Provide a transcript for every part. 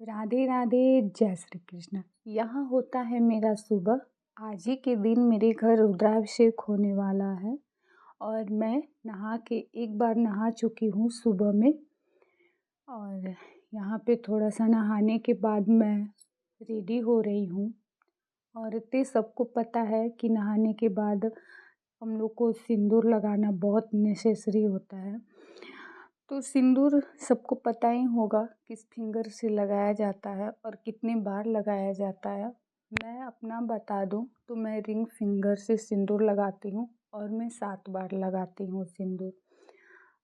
राधे राधे। जय श्री कृष्ण। यहाँ होता है मेरा सुबह। आज ही के दिन मेरे घर रुद्राभिषेक होने वाला है और मैं एक बार नहा चुकी हूँ सुबह में। और यहाँ पे थोड़ा सा नहाने के बाद मैं रेडी हो रही हूँ। और इतने सबको पता है कि नहाने के बाद हम लोग को सिंदूर लगाना बहुत नेसेसरी होता है। तो सिंदूर सबको पता ही होगा किस फिंगर से लगाया जाता है और कितने बार लगाया जाता है। मैं अपना बता दूं तो मैं रिंग फिंगर से सिंदूर लगाती हूँ और मैं 7 बार लगाती हूँ सिंदूर।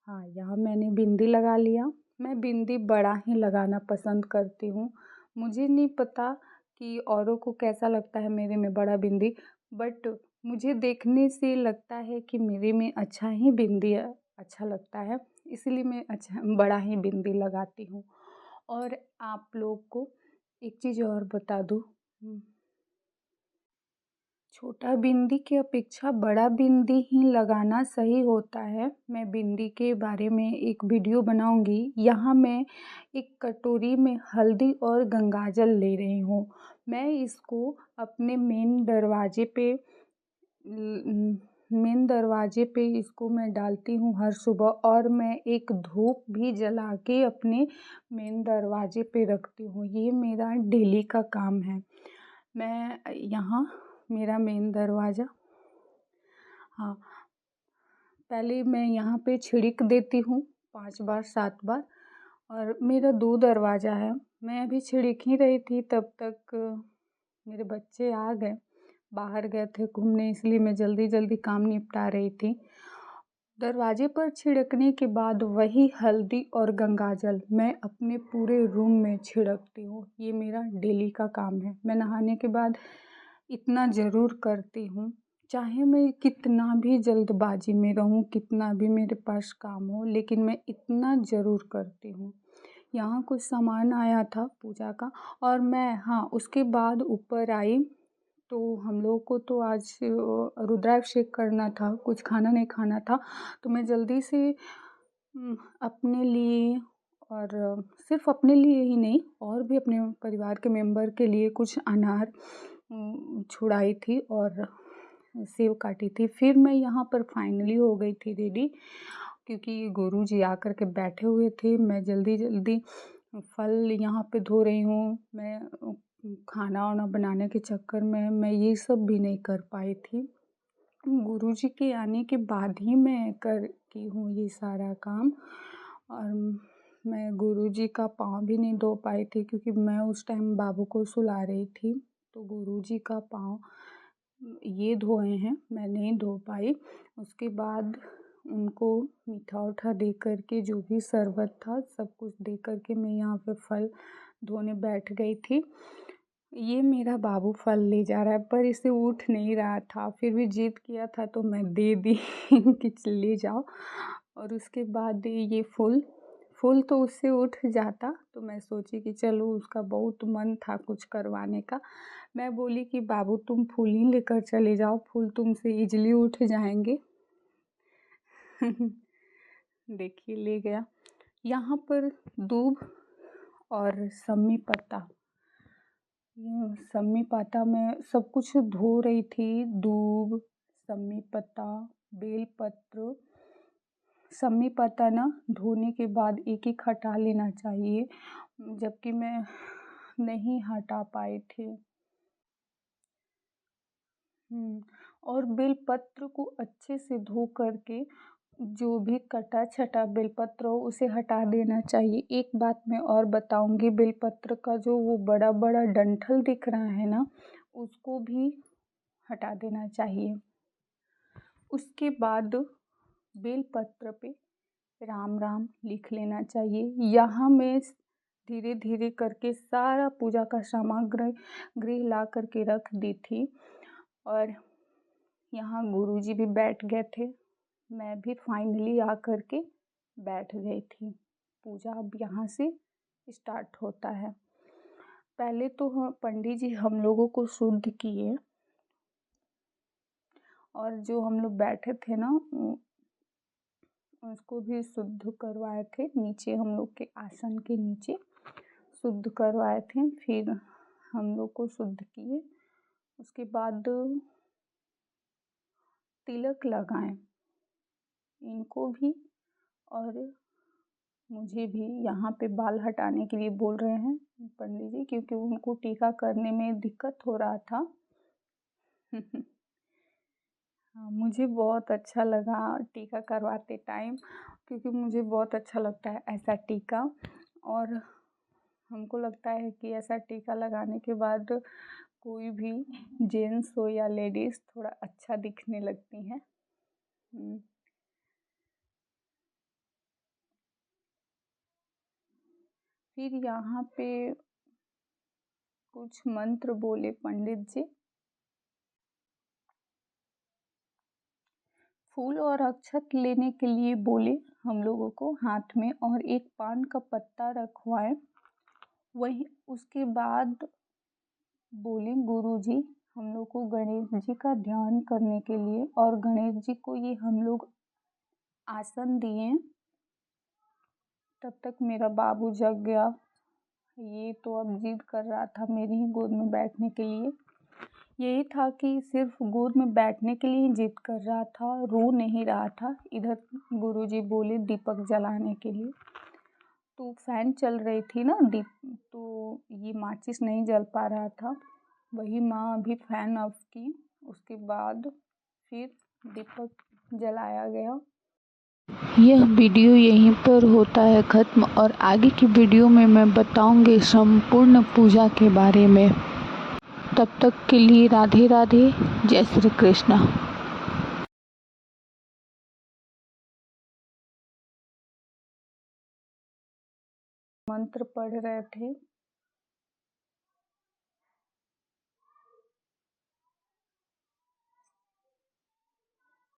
हाँ, यहाँ मैंने बिंदी लगा लिया। मैं बिंदी बड़ा ही लगाना पसंद करती हूँ। मुझे नहीं पता कि औरों को कैसा लगता है मेरे में बड़ा बिंदी, बट मुझे देखने से लगता है कि मेरे में अच्छा ही बिंदी अच्छा लगता है, इसलिए मैं बड़ा ही बिंदी लगाती हूँ। और आप लोग को एक चीज़ और बता दूँ, छोटा बिंदी की अपेक्षा बड़ा बिंदी ही लगाना सही होता है। मैं बिंदी के बारे में एक वीडियो बनाऊंगी। यहाँ मैं एक कटोरी में हल्दी और गंगाजल ले रही हूँ। मैं इसको अपने मेन दरवाजे पे इसको मैं डालती हूँ हर सुबह। और मैं एक धूप भी जला के अपने मेन दरवाजे पे रखती हूँ। ये मेरा डेली का काम है। मैं यहाँ मेरा मेन दरवाज़ा, हाँ, पहले मैं यहाँ पे छिड़क देती हूँ 5 बार 7 बार। और मेरा 2 दरवाज़ा है। मैं अभी छिड़क ही रही थी तब तक मेरे बच्चे आ गए। बाहर गए थे घूमने, इसलिए मैं जल्दी जल्दी काम निपटा रही थी। दरवाजे पर छिड़कने के बाद वही हल्दी और गंगाजल मैं अपने पूरे रूम में छिड़कती हूँ। ये मेरा डेली का काम है। मैं नहाने के बाद इतना ज़रूर करती हूँ, चाहे मैं कितना भी जल्दबाजी में रहूँ, कितना भी मेरे पास काम हो, लेकिन मैं इतना ज़रूर करती हूँ। यहाँ कुछ सामान आया था पूजा का और मैं, हाँ, उसके बाद ऊपर आई तो हम लोगों को तो आज रुद्राभिषेक करना था, कुछ खाना नहीं खाना था। तो मैं जल्दी से अपने लिए और सिर्फ अपने लिए ही नहीं और भी अपने परिवार के मेंबर के लिए कुछ अनार छुड़ाई थी और सेव काटी थी। फिर मैं यहाँ पर फाइनली हो गई थी रेडी, क्योंकि गुरुजी आकर के बैठे हुए थे। मैं जल्दी जल्दी फल यहाँ पे धो रही हूँ। मैं खाना वाना बनाने के चक्कर में मैं ये सब भी नहीं कर पाई थी। गुरुजी के आने के बाद ही मैं कर की हूँ ये सारा काम। और मैं गुरुजी का पाँव भी नहीं धो पाई थी, क्योंकि मैं उस टाइम बाबू को सुला रही थी। तो गुरुजी का पाँव ये धोए हैं, मैं नहीं धो पाई। उसके बाद उनको मीठा उठा दे कर के, जो भी शरबत था सब कुछ दे कर के मैं यहाँ पे फल धोने बैठ गई थी। ये मेरा बाबू फल ले जा रहा है पर इसे उठ नहीं रहा था, फिर भी जिद किया था तो मैं दे दी कि ले जाओ। और उसके बाद ये फूल तो उससे उठ जाता, तो मैं सोची कि चलो, उसका बहुत मन था कुछ करवाने का। मैं बोली कि बाबू तुम फूल ही लेकर चले जाओ, फूल तुमसे इजली उठ जाएंगे। देखिए, ले गया। यहाँ पर दूब और सम्मी पत्ता, सम्मी पत्ता मैं सब कुछ धो रही थी। दूब, सम्मी पत्ता, बेल पत्र। सम्मी पत्ता ना धोने के बाद एक एक हटा लेना चाहिए, जबकि मैं नहीं हटा पाई थी। और बेलपत्र को अच्छे से धो करके जो भी कटा छटा बेलपत्र हो उसे हटा देना चाहिए। एक बात मैं और बताऊंगी, बेलपत्र का जो वो बड़ा बड़ा डंठल दिख रहा है ना, उसको भी हटा देना चाहिए। उसके बाद बेलपत्र पे राम राम लिख लेना चाहिए। यहाँ मैं धीरे धीरे करके सारा पूजा का सामग्री गृह ला करके रख दी थी। और यहाँ गुरुजी भी बैठ गए थे, मैं भी फाइनली आ कर के बैठ गई थी। पूजा अब यहाँ से स्टार्ट होता है। पहले तो पंडित जी हम लोगों को शुद्ध किए और जो हम लोग बैठे थे ना उसको भी शुद्ध करवाए थे। नीचे हम लोग के आसन के नीचे शुद्ध करवाए थे, फिर हम लोग को शुद्ध किए। उसके बाद तिलक लगाएं इनको भी, और मुझे भी। यहाँ पे बाल हटाने के लिए बोल रहे हैं पंडित जी, क्योंकि उनको टीका करने में दिक्कत हो रहा था। हाँ, मुझे बहुत अच्छा लगा टीका करवाते टाइम, क्योंकि मुझे बहुत अच्छा लगता है ऐसा टीका। और हमको लगता है कि ऐसा टीका लगाने के बाद कोई भी जेंट्स हो या लेडीज़ थोड़ा अच्छा दिखने लगती हैं। फिर यहाँ पे कुछ मंत्र बोले पंडित जी। फूल और अक्षत लेने के लिए बोले हम लोगों को हाथ में, और एक पान का पत्ता रखवाएं। वही उसके बाद बोले गुरुजी हम लोग को गणेश जी का ध्यान करने के लिए, और गणेश जी को ये हम लोग आसन दिए। तब तक मेरा बाबू जग गया। ये तो अब जिद कर रहा था मेरी ही गोद में बैठने के लिए। यही था कि सिर्फ गोद में बैठने के लिए जिद कर रहा था, रो नहीं रहा था। इधर गुरुजी बोले दीपक जलाने के लिए, तो फैन चल रही थी ना तो ये माचिस नहीं जल पा रहा था। वही माँ अभी फैन ऑफ की, उसके बाद फिर दीपक जलाया गया। यह वीडियो यहीं पर होता है ख़त्म, और आगे की वीडियो में मैं बताऊंगी संपूर्ण पूजा के बारे में। तब तक के लिए राधे राधे, जय श्री कृष्ण। मंत्र पढ़ रहे थे।